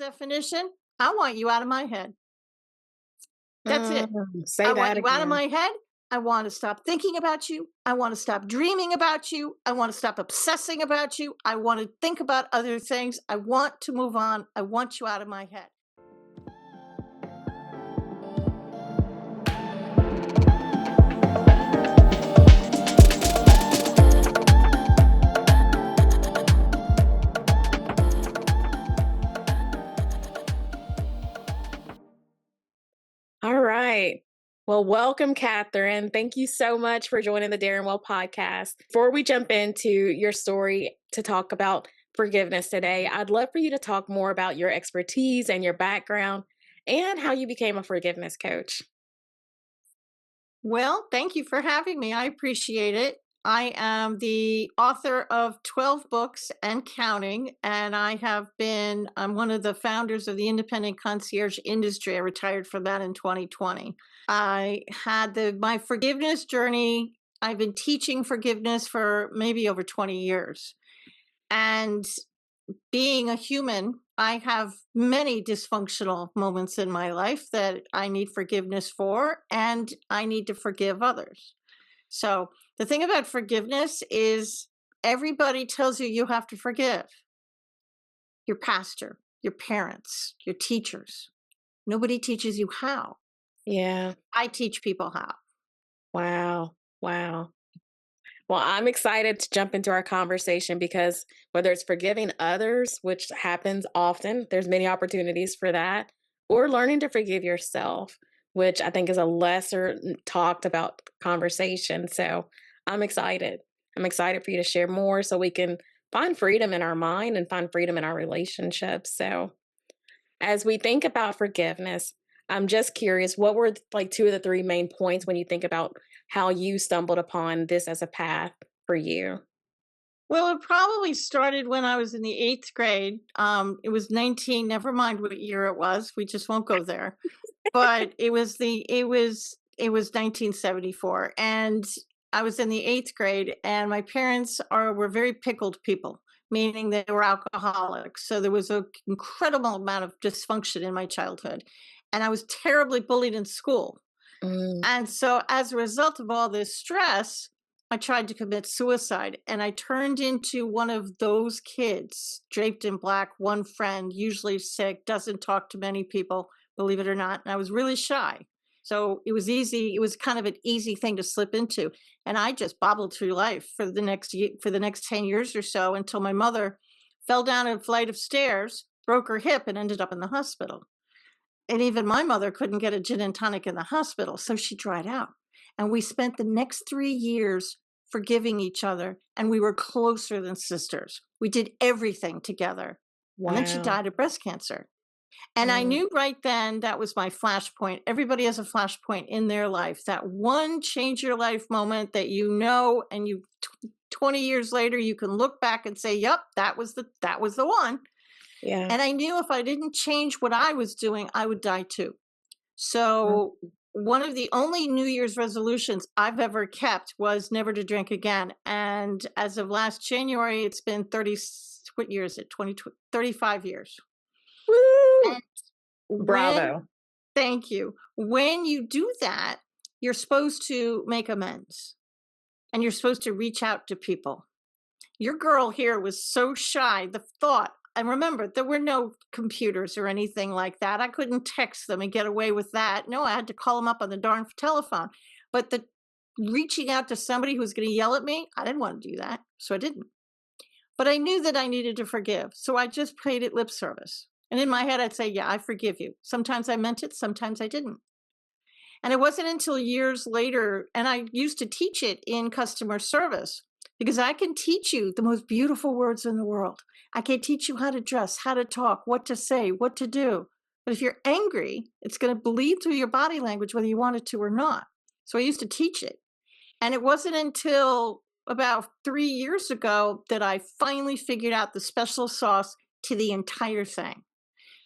definition, I want you out of my head. That's it. Say I want that you out of again. my head. I want to stop thinking about you. I want to stop dreaming about you. I want to stop obsessing about you. I want to think about other things. I want to move on. I want you out of my head. All right. Well, welcome, Catherine. Thank you so much for joining the Darren Well podcast. Before we jump into your story to talk about forgiveness today, I'd love for you to talk more about your expertise and your background and how you became a forgiveness coach. Well, thank you for having me. I appreciate it. I am the author of 12 books and counting, and I'm one of the founders of the independent concierge industry. I retired from that in 2020. I had my forgiveness journey. I've been teaching forgiveness for maybe over 20 years. And being a human, I have many dysfunctional moments in my life that I need forgiveness for, and I need to forgive others. So, the thing about forgiveness is everybody tells you you have to forgive your pastor, your parents, your teachers. Nobody teaches you how. Yeah. I teach people how. Wow. Wow. Well, I'm excited to jump into our conversation because whether it's forgiving others, which happens often, there's many opportunities for that, or learning to forgive yourself, which I think is a lesser talked about conversation. So I'm excited. I'm excited for you to share more so we can find freedom in our mind and find freedom in our relationships. So as we think about forgiveness, I'm just curious, what were like two of the three main points when you think about how you stumbled upon this as a path for you? Well, it probably started when I was in the eighth grade. It was 19, never mind what year it was. We just won't go there. But it was 1974, and I was in the eighth grade, and my parents were very pickled people, meaning they were alcoholics. So there was an incredible amount of dysfunction in my childhood, and I was terribly bullied in school. Mm, And so, as a result of all this stress, I tried to commit suicide, and I turned into one of those kids, draped in black, one friend, usually sick, doesn't talk to many people, believe it or not. And I was really shy. So it was easy. It was kind of an easy thing to slip into. And I just bobbled through life for the next 10 years or so until my mother fell down a flight of stairs, broke her hip, and ended up in the hospital. And even my mother couldn't get a gin and tonic in the hospital, so she dried out. And we spent the next 3 years forgiving each other, and we were closer than sisters. We did everything together. And then she wow. died of breast cancer. And I Mm, knew right then that was my flashpoint. Everybody has a flashpoint in their life, that one change your life moment that and 20 years later you can look back and say, "Yep, that was the one." yeah. And I knew if I didn't change what I was doing, I would die too. So, Mm. one of the only New Year's resolutions I've ever kept was never to drink again. And as of last January, it's been 30, what year is it? 20, 35 years. Woo! And when, Bravo. thank you, when you do that, you're supposed to make amends and you're supposed to reach out to people. Your girl here was so shy. The thought, and remember, there were no computers or anything like that. I couldn't text them and get away with that. No, I had to call them up on the darn telephone. But the reaching out to somebody who was going to yell at me, I didn't want to do that. So I didn't. But I knew that I needed to forgive. So I just paid it lip service. And in my head, I'd say, "Yeah, I forgive you." Sometimes I meant it, sometimes I didn't. And it wasn't until years later, and I used to teach it in customer service because I can teach you the most beautiful words in the world. I can teach you how to dress, how to talk, what to say, what to do. But if you're angry, it's going to bleed through your body language whether you want it to or not. So I used to teach it. And it wasn't until about 3 years ago that I finally figured out the special sauce to the entire thing.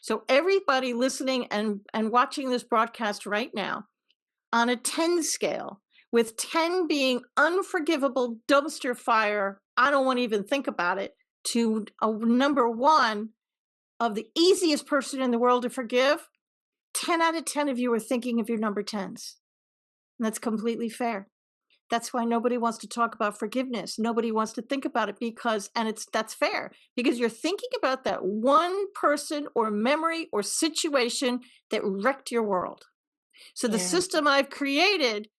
So everybody listening and watching this broadcast right now, on a 10 scale, with 10 being unforgivable dumpster fire, I don't want to even think about it, to a number one, of the easiest person in the world to forgive, 10 out of 10 of you are thinking of your number 10s. And that's completely fair. That's why nobody wants to talk about forgiveness. Nobody wants to think about it because, and that's fair, because you're thinking about that one person or memory or situation that wrecked your world. So the Yeah. system I've created,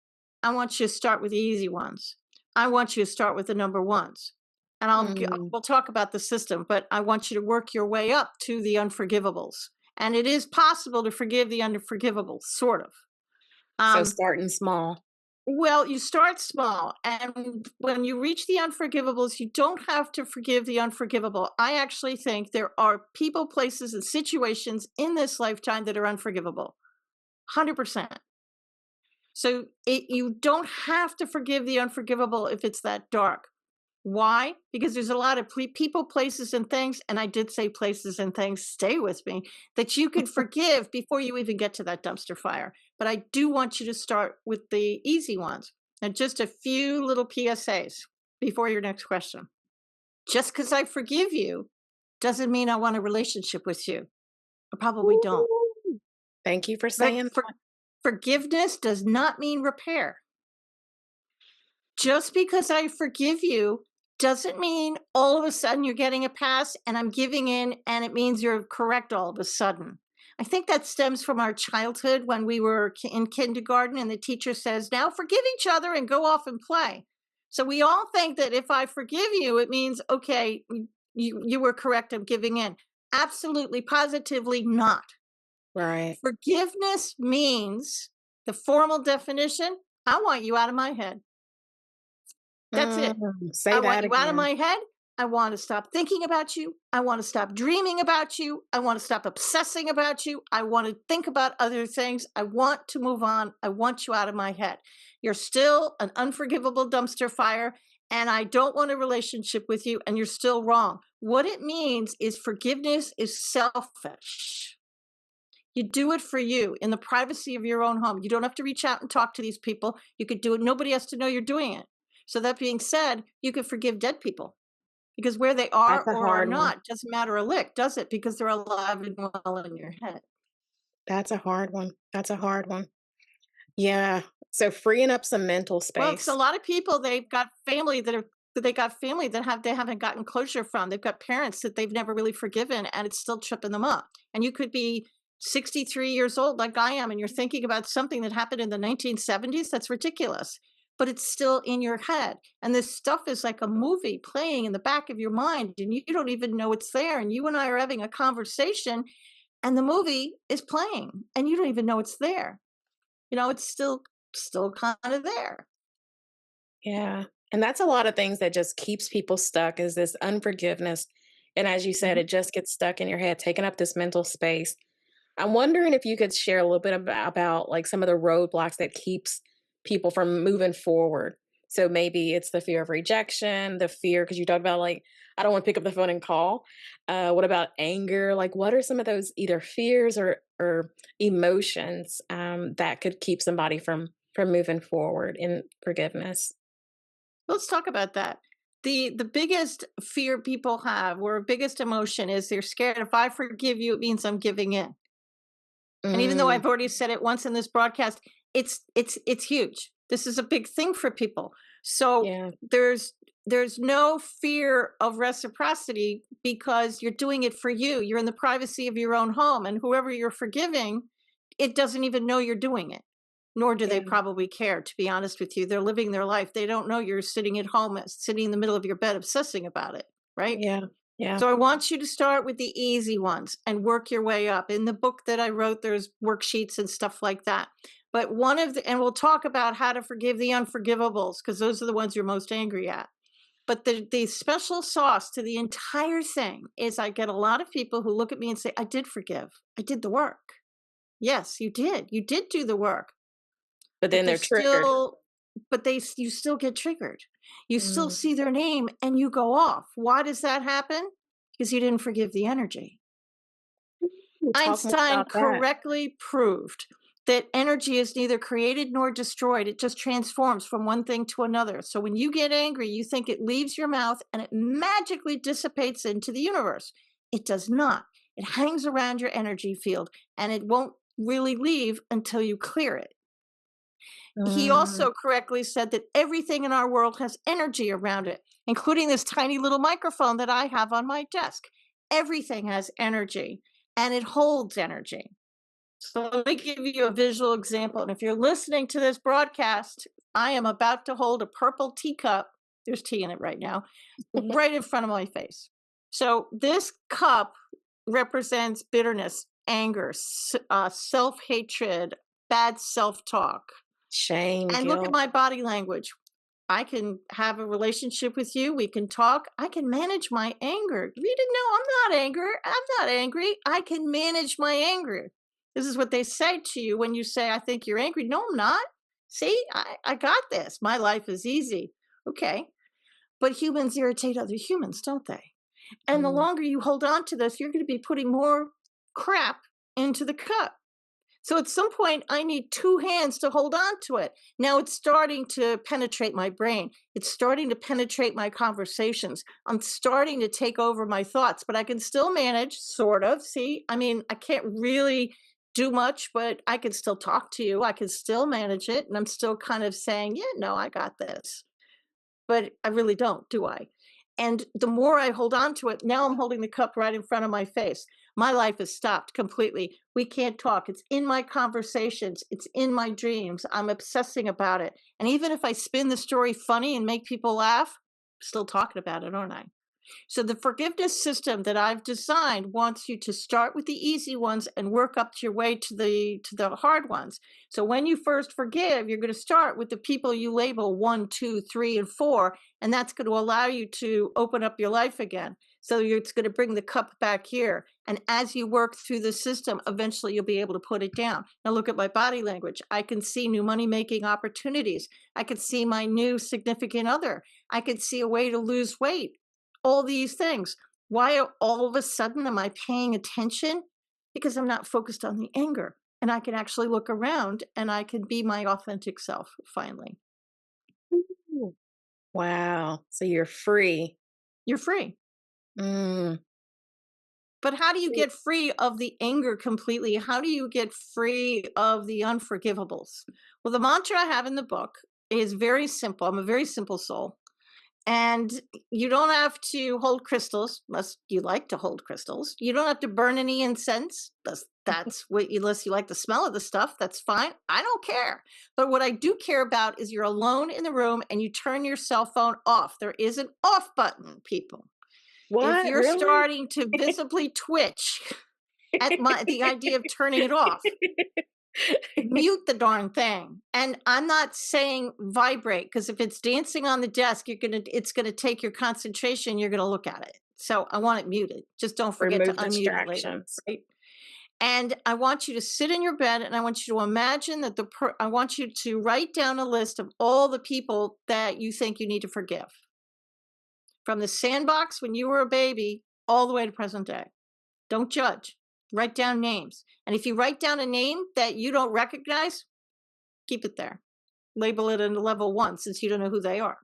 I want you to start with the easy ones. I want you to start with the number ones. And Mm. we'll talk about the system, but I want you to work your way up to the unforgivables. And it is possible to forgive the unforgivables, sort of. So Um, starting small. well, you start small, and when you reach the unforgivables, you don't have to forgive the unforgivable. I actually think there are people, places, and situations in this lifetime that are unforgivable. 100%. So you don't have to forgive the unforgivable if it's that dark. Why? Because there's a lot of people, places, and things, and I did say places and things, stay with me, that you could forgive before you even get to that dumpster fire. But I do want you to start with the easy ones. And just a few little PSAs before your next question. Just because I forgive you doesn't mean I want a relationship with you. I probably don't. Ooh. Thank you for But saying that. forgiveness does not mean repair. Just because I forgive you doesn't mean all of a sudden you're getting a pass and I'm giving in and it means you're correct all of a sudden. I think that stems from our childhood when we were in kindergarten and the teacher says, now forgive each other and go off and play. So we all think that if I forgive you, it means, okay, you were correct, I'm giving in. Absolutely, positively not. Right. Forgiveness means the formal definition, I want you out of my head. That's it. Say I want that you out of again. my head. I want to stop thinking about you. I want to stop dreaming about you. I want to stop obsessing about you. I want to think about other things. I want to move on. I want you out of my head. You're still an unforgivable dumpster fire, and I don't want a relationship with you, and you're still wrong. What it means is forgiveness is selfish. You do it for you in the privacy of your own home. You don't have to reach out and talk to these people. You could do it. Nobody has to know you're doing it. So that being said, you can forgive dead people because where they are That's a or are hard one. not doesn't matter a lick, does it? Because they're alive and well in your head. That's a hard one. That's a hard one. Yeah. So freeing up some mental Well, because a space. lot of people they've got family that are they got family that they haven't gotten closure from. They've got parents that they've never really forgiven, and it's still tripping them up. And you could be 63 years old like I am, and you're thinking about something that happened in the 1970s. That's ridiculous. But it's still in your head. And this stuff is like a movie playing in the back of your mind, and you don't even know it's there. And you and I are having a conversation, and the movie is playing, and you don't even know it's there. It's still kind of there. Yeah. And that's a lot of things that just keeps people stuck is this unforgiveness. And as you said, Mhm. it just gets stuck in your head, taking up this mental space. I'm wondering if you could share a little bit about like some of the roadblocks that keeps people from moving forward. So maybe it's the fear of rejection, the fear because you talked about like I don't want to pick up the phone and call. What about anger? Like, what are some of those either fears or emotions that could keep somebody from moving forward in forgiveness? Let's talk about that. The biggest fear people have or biggest emotion is they're scared if I forgive you, it means I'm giving in. And even though Mm, I've already said it once in this broadcast, it's huge. This is a big thing for people. So yeah, there's no fear of reciprocity because you're doing it for you. You're in the privacy of your own home, and whoever you're forgiving, it doesn't even know you're doing it. Nor do they yeah, probably care, to be honest with you. They're living their life. They don't know you're sitting at home, sitting in the middle of your bed, obsessing about it, right? yeah, yeah. So I want you to start with the easy ones and work your way up. In the book that I wrote, there's worksheets and stuff like that. But and we'll talk about how to forgive the unforgivables because those are the ones you're most angry at. But the special sauce to the entire thing is I get a lot of people who look at me and say, I did forgive. I did the work. Yes, you did. You did do the work. But But then they're triggered. you still get triggered. You still Mm. see their name and you go off. Why does that happen? Because you didn't forgive the energy. Ooh, talk more Einstein about that. correctly proved that energy is neither created nor destroyed. It just transforms from one thing to another. So when you get angry, you think it leaves your mouth and it magically dissipates into the universe. It does not. It hangs around your energy field and it won't really leave until you clear it. He Mm, also correctly said that everything in our world has energy around it, including this tiny little microphone that I have on my desk. Everything has energy and it holds energy. So let me give you a visual example. And if you're listening to this broadcast, I am about to hold a purple teacup. There's tea in it right now, right in front of my face. So this cup represents bitterness, anger, self hatred, bad self talk. shame, And look at guilt. my body language. I can have a relationship with you. We can talk. I can manage my anger. You didn't know I'm not angry. I'm not angry. I can manage my anger. This is what they say to you when you say, I think you're angry. No, I'm not. See, I got this. My life is easy. Okay. But humans irritate other humans, don't they? And the Mm. longer you hold on to this, you're going to be putting more crap into the cup. So at some point, I need two hands to hold on to it. Now it's starting to penetrate my brain. It's starting to penetrate my conversations. I'm starting to take over my thoughts, but I can still manage, sort of. See, I mean, I can't really do much, but I can still talk to you. I can still manage it. And I'm still kind of saying, yeah, no, I got this. But I really don't, do I? And the more I hold on to it, now I'm holding the cup right in front of my face. My life has stopped completely. We can't talk. It's in my conversations, it's in my dreams. I'm obsessing about it. And even if I spin the story funny and make people laugh, I'm still talking about it, aren't I? So the forgiveness system that I've designed wants you to start with the easy ones and work up your way to the hard ones. So when you first forgive, you're going to start with the people you label 1, 2, 3, and 4, and that's going to allow you to open up your life again. So it's going to bring the cup back here. And as you work through the system, eventually you'll be able to put it down. Now look at my body language. I can see new money making opportunities. I can see my new significant other. I could see a way to lose weight, all these things. Why all of a sudden am I paying attention? Because I'm not focused on the anger and I can actually look around and I can be my authentic self finally. Ooh, wow. So you're free. You're free. Mm. But how do you So get free of the anger completely? How do you get free of the unforgivables? Well, the mantra I have in the book is very simple. I'm a very simple soul. And you don't have to hold crystals unless you like to hold crystals. You don't have to burn any incense. That's what unless you like the smell of the stuff, that's fine. I don't care. But what I do care about is you're alone in the room and you turn your cell phone off. There is an off button, people. If what? you're Really? starting to visibly twitch at the idea of turning it off, mute the darn thing. And I'm not saying vibrate because if it's dancing on the desk, it's gonna take your concentration. You're gonna look at it. So I want it muted. Just don't forget to Remove unmute it later, distractions. right? And I want you to sit in your bed and I want you to imagine that I want you to write down a list of all the people that you think you need to forgive. From the sandbox when you were a baby all the way to present day. Don't judge. Write down names. And if you write down a name that you don't recognize, keep it there. Label it in level 1 since you don't know who they are.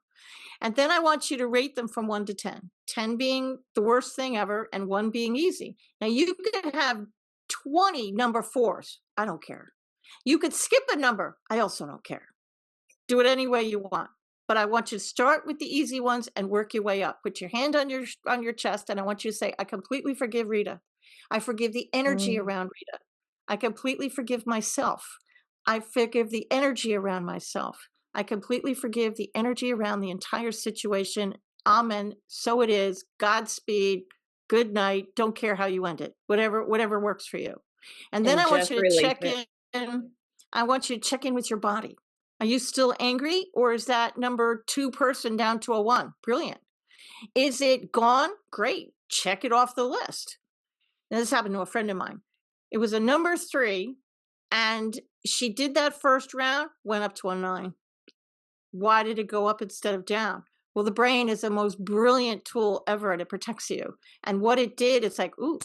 And then I want you to rate them from 1 to 10. 10 being the worst thing ever and 1 being easy. Now you could have 20 number 4s. I don't care. You could skip a number. I also don't care. Do it any way you want. But I want you to start with the easy ones and work your way up. Put your hand on your chest and I want you to say, I completely forgive Rita. I forgive the energy Mm. around Rita. I completely forgive myself. I forgive the energy around myself. I completely forgive the energy around the entire situation. Amen. So it is. Godspeed. Good night. Don't care how you end it. Whatever works for you. And then And I want just you to release check it. in. I want you to check in with your body. Are you still angry or is that number 2 person down to a 1? Brilliant. Is it gone? Great. Check it off the list. Now, this happened to a friend of mine. It was a number 3 and she did that first round, went up to a 9. Why did it go up instead of down? Well, the brain is the most brilliant tool ever and it protects you. And what it did, it's like, ooh,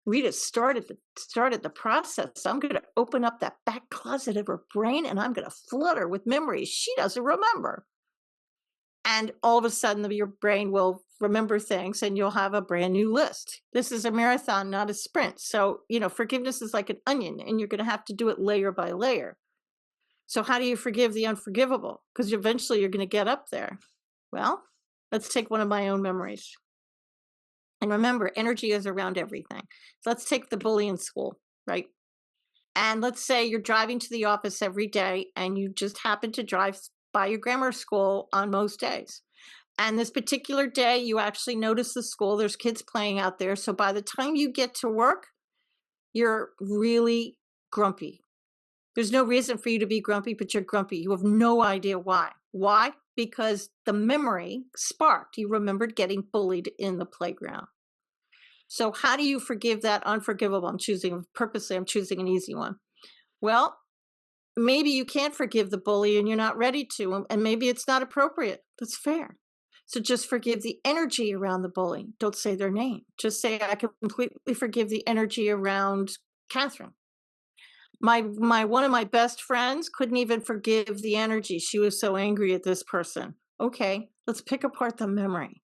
Rita started the process. I'm going to open up that back closet of her brain and I'm going to flood her with memories she doesn't remember. And all of a sudden, your brain will remember things and you'll have a brand new list. This is a marathon, not a sprint. So, forgiveness is like an onion and you're going to have to do it layer by layer. So, how do you forgive the unforgivable? Because eventually you're going to get up there. Well, let's take one of my own memories. And remember, energy is around everything. So let's take the bully in school, right? And let's say you're driving to the office every day and you just happen to drive by your grammar school on most days. And this particular day, you actually notice the school, there's kids playing out there. So by the time you get to work, you're really grumpy. There's no reason for you to be grumpy, but you're grumpy. You have no idea why. Why? Because the memory sparked. You remembered getting bullied in the playground. So, how do you forgive that unforgivable? I'm choosing an easy one. Well, maybe you can't forgive the bully and you're not ready to, and maybe it's not appropriate. That's fair. So just forgive the energy around the bully. Don't say their name. Just say, I completely forgive the energy around Catherine. My one of my best friends couldn't even forgive the energy. She was so angry at this person. Okay, let's pick apart the memory.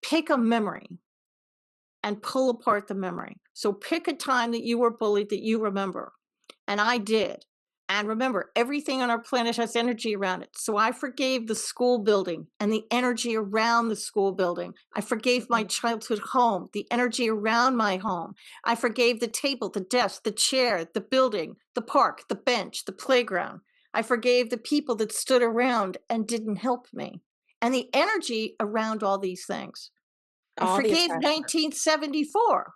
Pick a memory and pull apart the memory. So pick a time that you were bullied that you remember. And I did. And remember, everything on our planet has energy around it. So I forgave the school building and the energy around the school building. I forgave my childhood home, the energy around my home. I forgave the table, the desk, the chair, the building, the park, the bench, the playground. I forgave the people that stood around and didn't help me. And the energy around all these things. I All the forgave attachment. 1974,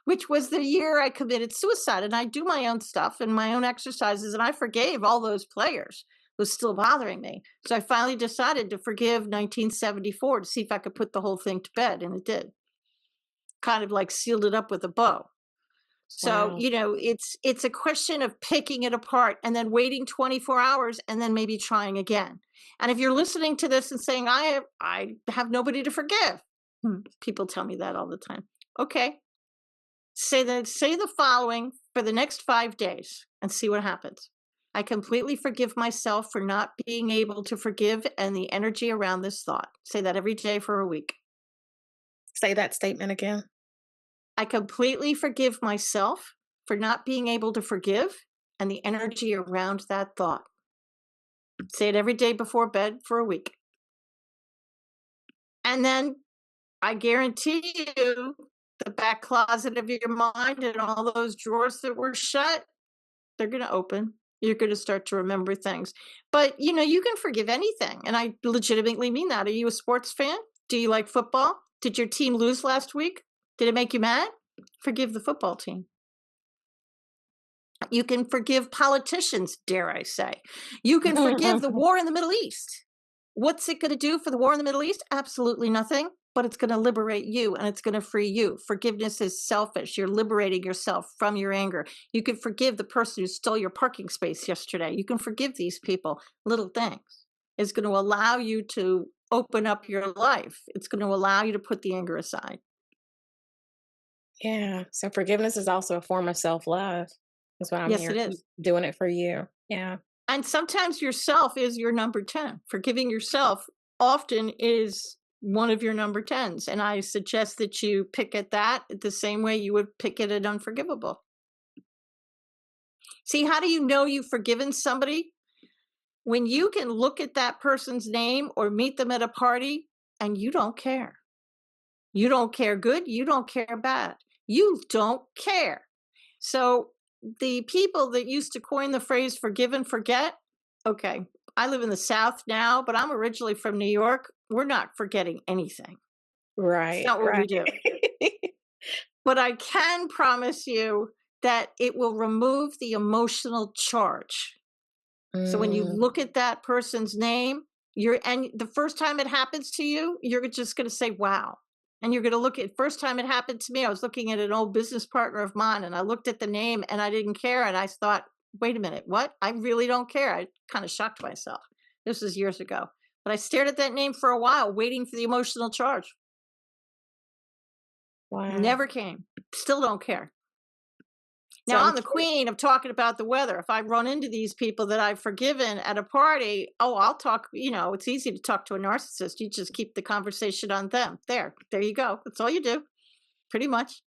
which was the year I committed suicide. And I do my own stuff and my own exercises, and I forgave all those players. It was still bothering me. So I finally decided to forgive 1974 to see if I could put the whole thing to bed, and it did. Kind of like sealed it up with a bow. So, Wow. it's a question of picking it apart and then waiting 24 hours and then maybe trying again. And if you're listening to this and saying, I have nobody to forgive. People tell me that all the time. Okay. Say the following for the next 5 days and see what happens. I completely forgive myself for not being able to forgive and the energy around this thought. Say that every day for a week. Say that statement again. I completely forgive myself for not being able to forgive and the energy around that thought. Say it every day before bed for a week. And then I guarantee you the back closet of your mind and all those drawers that were shut, they're going to open. You're going to start to remember things. But, you can forgive anything. And I legitimately mean that. Are you a sports fan? Do you like football? Did your team lose last week? Did it make you mad? Forgive the football team. You can forgive politicians, dare I say. You can forgive the war in the Middle East. What's it going to do for the war in the Middle East? Absolutely nothing, but it's going to liberate you and it's going to free you. Forgiveness is selfish. You're liberating yourself from your anger. You can forgive the person who stole your parking space yesterday. You can forgive these people. Little things. It's going to allow you to open up your life. It's going to allow you to put the anger aside. Yeah. So forgiveness is also a form of self-love. That's what I'm Yes, it hearing. is. Doing it for you. Yeah. And sometimes yourself is your number 10. Forgiving yourself often is one of your number 10s. And I suggest that you pick at that the same way you would pick at an unforgivable. See, how do you know you've forgiven somebody? When you can look at that person's name or meet them at a party and you don't care. You don't care good, you don't care bad. You don't care. So the people that used to coin the phrase forgive and forget, okay, I live in the South now, but I'm originally from New York. We're not forgetting anything. It's Right. not what Right. we do. But I can promise you that it will remove the emotional charge. So when you Mm, look at that person's name, and the first time it happens to you, you're just going to say, wow. And you're going to look at first time it happened to me, I was looking at an old business partner of mine and I looked at the name and I didn't care. And I thought, wait a minute, what? I really don't care. I kind of shocked myself. This was years ago. But I stared at that name for a while, waiting for the emotional charge. wow. Never came. Still don't care. So Now I'm I'm the curious. queen of talking about the weather. If I run into these people that I've forgiven at a party, oh, I'll talk, it's easy to talk to a narcissist. You just keep the conversation on them. There you go. That's all you do, pretty much.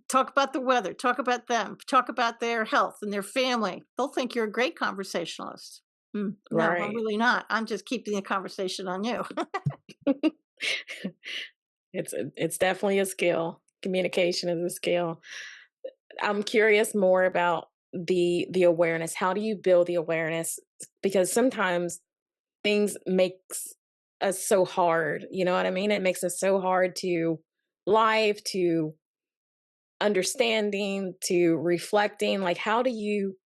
Talk about the weather, talk about them, talk about their health and their family. They'll think you're a great conversationalist. No, I'm Right. really not. I'm just keeping the conversation on you. It's definitely a skill. Communication is a skill. I'm curious more about the awareness. How do you build the awareness? Because sometimes things makes us so hard, you know what I mean? It makes us so hard to life, to understanding, to reflecting. Like how do you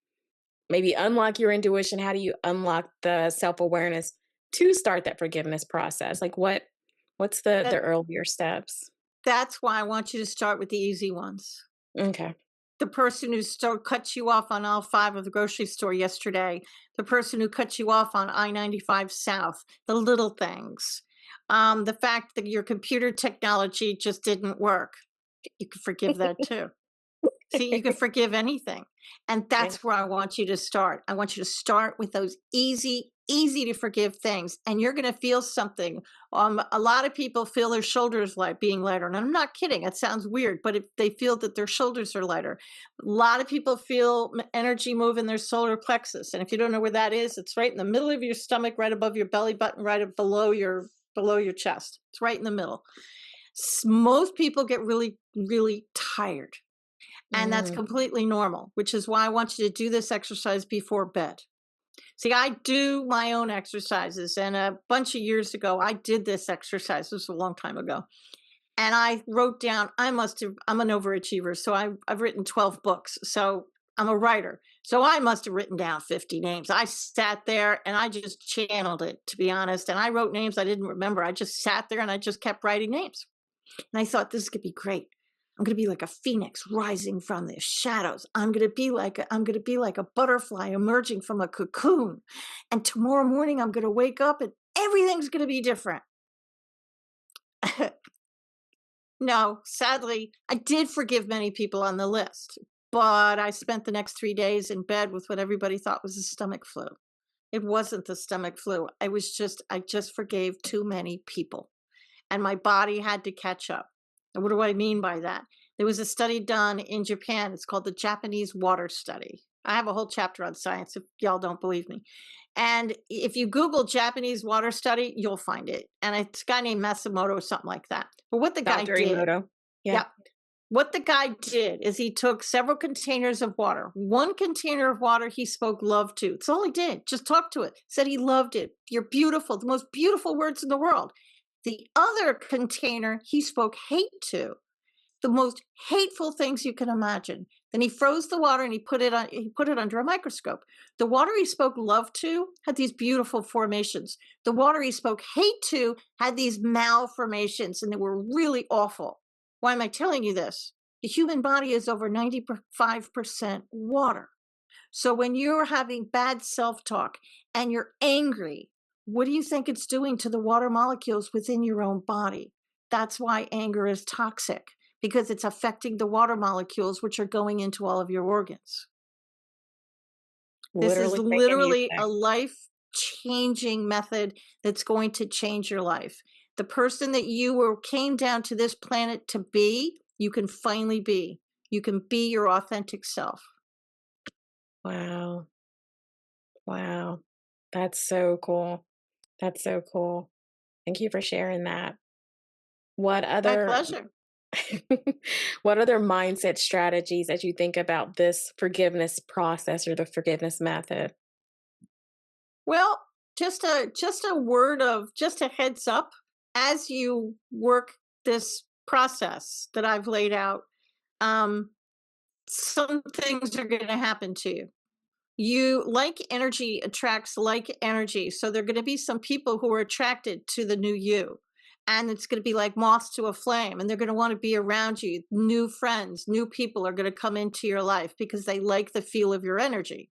maybe unlock your intuition? How do you unlock the self-awareness to start that forgiveness process? Like what's the that earlier steps? that's why I want you to start with the easy ones. Okay. The person who cuts you off on aisle 5 of the grocery store yesterday, the person who cuts you off on I-95 South, the little things. The fact that your computer technology just didn't work, you can forgive that too. See, you can forgive anything. And Yeah. that's where I want you to start. I want you to start with those easy to forgive things. And you're going to feel something. A lot of people feel their shoulders like being lighter. And I'm not kidding. It sounds weird, but if they feel that their shoulders are lighter, a lot of people feel energy move in their solar plexus. And if you don't know where that is, it's right in the middle of your stomach, right above your belly button, right below your chest. It's right in the middle. Most people get really tired, and that's Mm, completely normal, which is why I want you to do this exercise before bed. See, I do my own exercises, and a bunch of years ago, I did this exercise. This was a long time ago. And I wrote down, I'm an overachiever. So I've written 12 books. So I'm a writer. So I must have written down 50 names. I sat there and I just channeled it, to be honest. And I wrote names I didn't remember. I just sat there and I just kept writing names. And I thought this could be great. I'm going to be like a phoenix rising from the shadows. I'm going to be like a butterfly emerging from a cocoon. And tomorrow morning I'm going to wake up and everything's going to be different. No, sadly, I did forgive many people on the list, but I spent the next 3 days in bed with what everybody thought was a stomach flu. It wasn't the stomach flu. I just forgave too many people, and my body had to catch up. And what do I mean by that? There was a study done in Japan. It's called the Japanese water study. I have a whole chapter on science if y'all don't believe me. And if you Google Japanese water study, you'll find it. And it's a guy named Matsumoto or something like that. But what the guy Dr. did, Emoto. Yeah. yeah, what the guy did is he took several containers of water. One container of water he spoke love to. That's all he did. Just talk to it. Said he loved it. You're beautiful. The most beautiful words in the world. The other container he spoke hate to, the most hateful things you can imagine. Then he froze the water and he put it under a microscope. The water he spoke love to had these beautiful formations. The water he spoke hate to had these malformations and they were really awful. Why am I telling you this? The human body is over 95% water. So when you're having bad self-talk and you're angry, what do you think it's doing to the water molecules within your own body? That's why anger is toxic, because it's affecting the water molecules which are going into all of your organs. This is Literally making you literally a sick. life changing method that's going to change your life. The person that came down to this planet to be, you can finally be. You can be your authentic self. Wow. Wow. That's so cool. That's so cool. Thank you for sharing that. What My other pleasure. what other mindset strategies as you think about this forgiveness process or the forgiveness method? Well, just a heads up as you work this process that I've laid out. Um, some things are going to happen to you. You like energy attracts like energy, so there are going to be some people who are attracted to the new you. And it's going to be like moths to a flame, and they're going to want to be around you. New friends, new people are going to come into your life because they like the feel of your energy.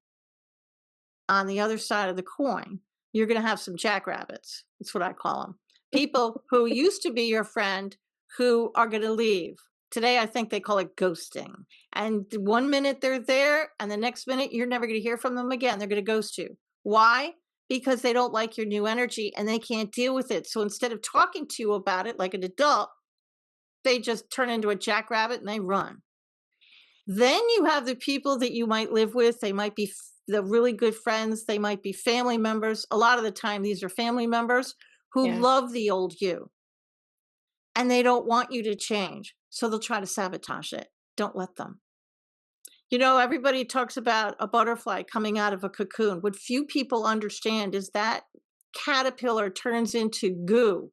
On the other side of the coin, you're going to have some jackrabbits. That's what I call them. People who used to be your friend who are going to leave. Today, I think they call it ghosting. And one minute they're there, and the next minute you're never going to hear from them again. They're going to ghost you. Why? Because they don't like your new energy and they can't deal with it. So instead of talking to you about it like an adult, they just turn into a jackrabbit and they run. Then you have the people that you might live with. They might be the really good friends. They might be family members. A lot of the time, these are family members who Yeah. love the old you and they don't want you to change. So they'll try to sabotage it. Don't let them. Everybody talks about a butterfly coming out of a cocoon. What few people understand is that caterpillar turns into goo.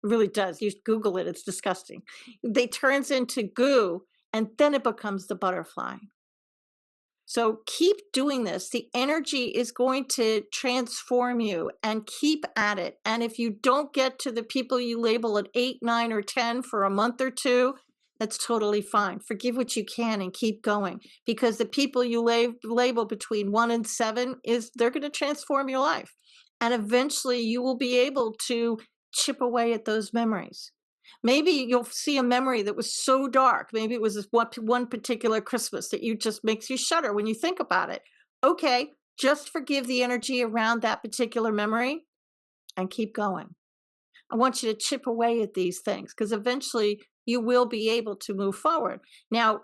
It really does. You Google it, it's disgusting. They turns into goo and then it becomes the butterfly. So keep doing this. The energy is going to transform you and keep at it. And if you don't get to the people you label at 8, 9, or 10 for a month or two, that's totally fine. Forgive what you can and keep going because the people you label between 1 and 7 they're going to transform your life. And eventually you will be able to chip away at those memories. Maybe you'll see a memory that was so dark. Maybe it was this one particular Christmas that you just makes you shudder when you think about it. Okay, just forgive the energy around that particular memory and keep going. I want you to chip away at these things because eventually you will be able to move forward. Now,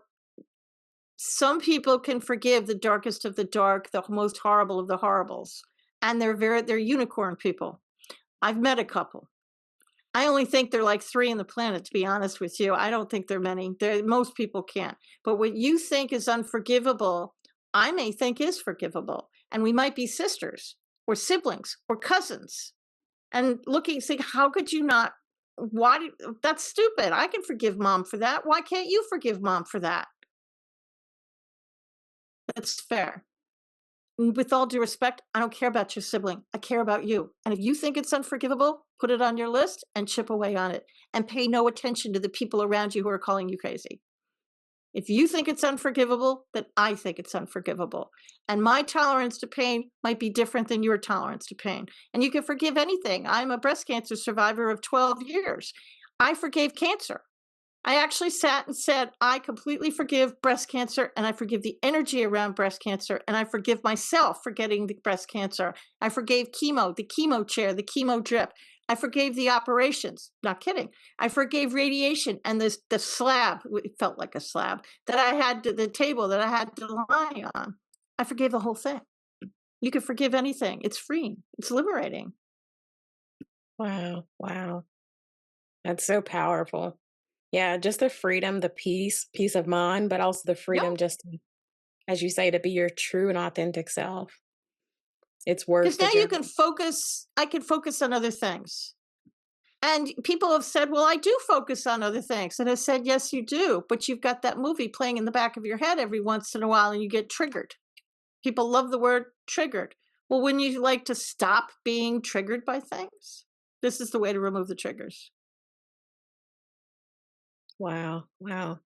some people can forgive the darkest of the dark, the most horrible of the horribles, and they're unicorn people. I've met a couple. I only think they're like 3 in the planet, to be honest with you. I don't think there are many. Most people can't. But what you think is unforgivable, I may think is forgivable. And we might be sisters or siblings or cousins. And looking, saying, how could you not? That's stupid. I can forgive mom for that. Why can't you forgive mom for that? That's fair. With all due respect, I don't care about your sibling. I care about you. And if you think it's unforgivable, put it on your list and chip away on it and pay no attention to the people around you who are calling you crazy. If you think it's unforgivable, then I think it's unforgivable. And my tolerance to pain might be different than your tolerance to pain. And you can forgive anything. I'm a breast cancer survivor of 12 years. I forgave cancer. I actually sat and said, I completely forgive breast cancer and I forgive the energy around breast cancer and I forgive myself for getting the breast cancer. I forgave chemo, the chemo chair, the chemo drip. I forgave the operations. Not kidding. I forgave radiation and the slab, it felt like a slab, that I had to the table that I had to lie on. I forgave the whole thing. You can forgive anything. It's freeing. It's liberating. Wow. Wow. That's so powerful. Yeah, just the freedom, the peace of mind, but also the Yeah. freedom just to, as you say, to be your true and authentic self. It's worth Because the now you journey. can focus, I can focus on other things. And people have said, well, I do focus on other things. And I said, yes, you do. But you've got that movie playing in the back of your head every once in a while and you get triggered. People love the word triggered. Well, wouldn't you like to stop being triggered by things? This is the way to remove the triggers. Wow. Wow.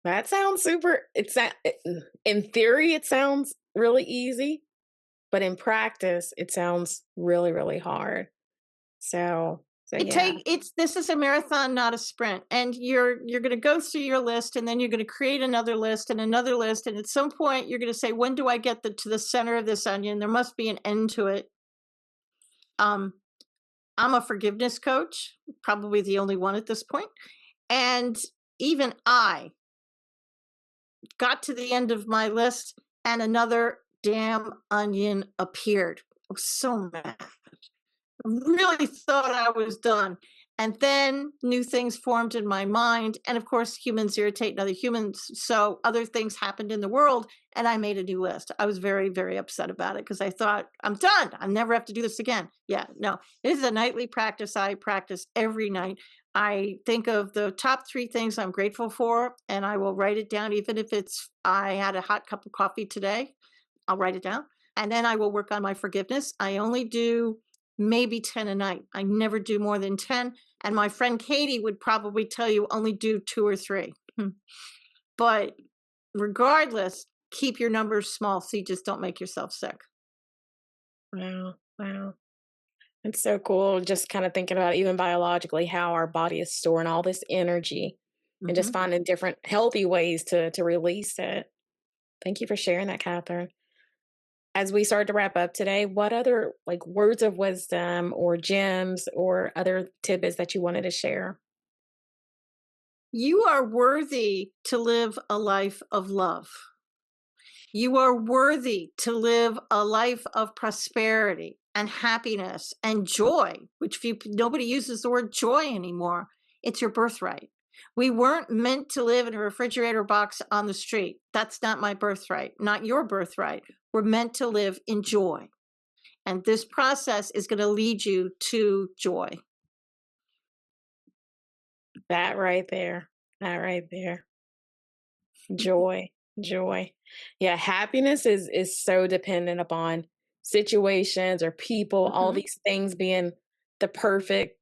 That sounds super in theory, it sounds really easy, but in practice, it sounds really, really hard. So yeah. It's this is a marathon, not a sprint. And you're gonna go through your list and then you're gonna create another list and another list. And at some point you're gonna say, when do I get to the center of this onion? There must be an end to it. Um, I'm a forgiveness coach, probably the only one at this point, and even I got to the end of my list and another damn onion appeared. I was so mad. Really thought I was done. And then new things formed in my mind. And of course, humans irritate other humans. So other things happened in the world, and I made a new list. I was very, very upset about it because I thought, I'm done. I never have to do this again. Yeah, no, it is a nightly practice. I practice every night. I think of the top 3 things I'm grateful for, and I will write it down, even if it's I had a hot cup of coffee today. I'll write it down. And then I will work on my forgiveness. I only do maybe 10 a night. I never do more than 10. And my friend Katie would probably tell you only do 2 or 3. But regardless, keep your numbers small so you just don't make yourself sick. Wow. Wow. It's so cool just kind of thinking about even biologically how our body is storing all this energy. and just Mhm. finding different healthy ways to release it. Thank you for sharing that, Catherine. As we start to wrap up today, what other like words of wisdom or gems or other tidbits that you wanted to share? You are worthy to live a life of love. You are worthy to live a life of prosperity and happiness and joy, which nobody uses the word joy anymore. It's your birthright. We weren't meant to live in a refrigerator box on the street. That's not my birthright, not your birthright. We're meant to live in joy. And this process is going to lead you to joy. That right there. That right there. Joy, joy. Yeah, happiness is so dependent upon situations or people, all Mhm. these things being the perfect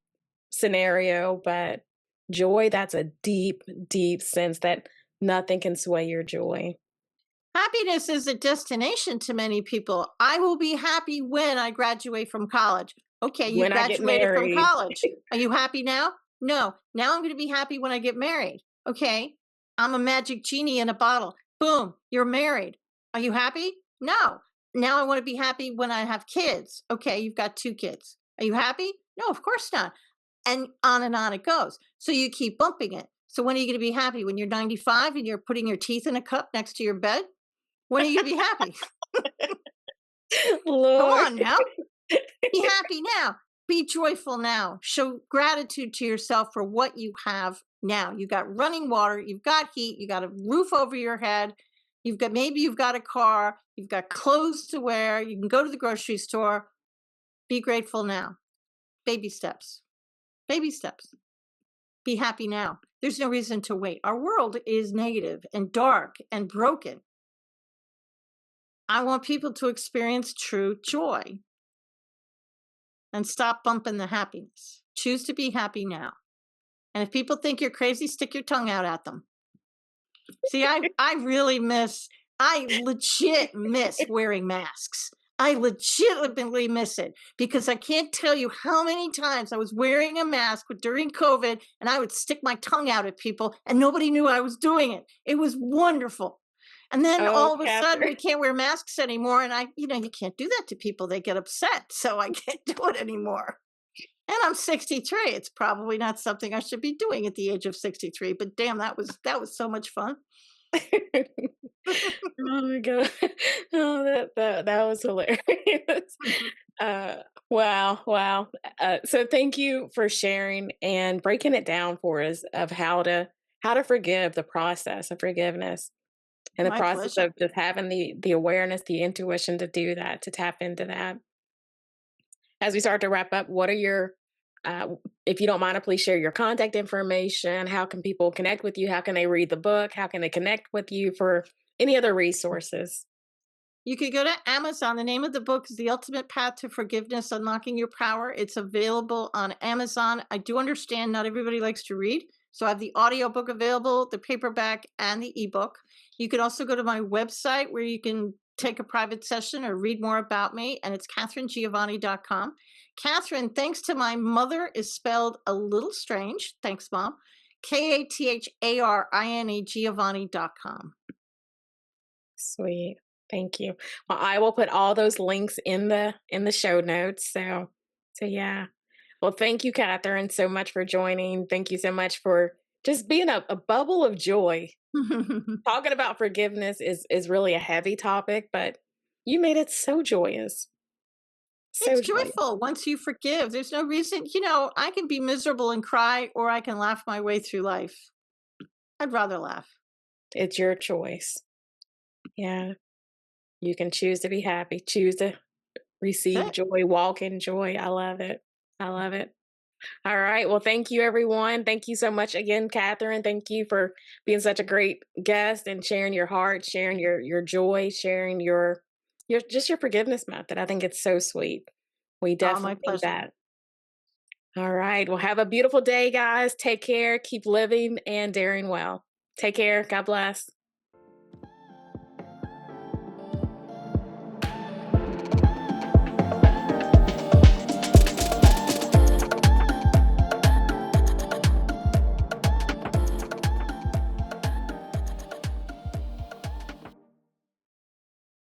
scenario, but joy, that's a deep, deep sense that nothing can sway your joy. Happiness is a destination to many people. I will be happy when I graduate from college. Okay, you When I get graduated from married, college. Are you happy now? No. Now I'm going to be happy when I get married. Okay. I'm a magic genie in a bottle. Boom, you're married. Are you happy? No. Now I want to be happy when I have kids. Okay, you've got two kids. Are you happy? No, of course not. And on it goes. So you keep bumping it. So when are you going to be happy? When you're 95 and you're putting your teeth in a cup next to your bed? When are you gonna be happy? Come Lord. on now. Be happy now. Be joyful now. Show gratitude to yourself for what you have now. You got running water, you've got heat, you got a roof over your head, you've got a car, you've got clothes to wear, you can go to the grocery store. Be grateful now. Baby steps. Baby steps. Be happy now. There's no reason to wait. Our world is negative and dark and broken. I want people to experience true joy and stop bumping the happiness. Choose to be happy now. And if people think you're crazy, stick your tongue out at them. See, I legit miss wearing masks. I legitimately miss it because I can't tell you how many times I was wearing a mask during COVID and I would stick my tongue out at people and nobody knew I was doing it. It was wonderful. And then Oh, all of a sudden Catherine. we can't wear masks anymore. And you can't do that to people. They get upset. So I can't do it anymore. And I'm 63. It's probably not something I should be doing at the age of 63, but damn, that was so much fun. Oh my god. Oh, that was hilarious. Uh, wow, wow. So thank you for sharing and breaking it down for us of how to forgive, the process of forgiveness, and the My process pleasure. of just having the awareness, the intuition to do that, to tap into that. As we start to wrap up, what are your if you don't mind, please share your contact information. How can people connect with you? How can they read the book? How can they connect with you for any other resources? You could go to Amazon. The name of the book is The Ultimate Path to Forgiveness Unlocking Your Power. It's available on Amazon. I do understand not everybody likes to read. So I have the audiobook available, the paperback, and the ebook. You can also go to my website where you can take a private session or read more about me, and it's catherinegiovanni.com. Catherine, thanks to my mother, is spelled a little strange. Thanks, Mom. Katharine Giovanni.com. Sweet. Thank you. Well, I will put all those links in the show notes. So yeah. Well, thank you, Catherine, so much for joining. Thank you so much for just being a bubble of joy. Talking about forgiveness is really a heavy topic, but you made it so joyous. It's So joyous. joyful once you forgive. There's no reason, I can be miserable and cry, or I can laugh my way through life. I'd rather laugh. It's your choice. Yeah. You can choose to be happy, choose to That's receive it. joy, walk in joy. I love it. I love it. All right. Well, thank you, everyone. Thank you so much again, Catherine. Thank you for being such a great guest and sharing your heart, sharing your joy, sharing your just your forgiveness method. I think it's so sweet. We Oh, my definitely need pleasure. that. All right. Well, have a beautiful day, guys. Take care. Keep living and daring well. Take care. God bless.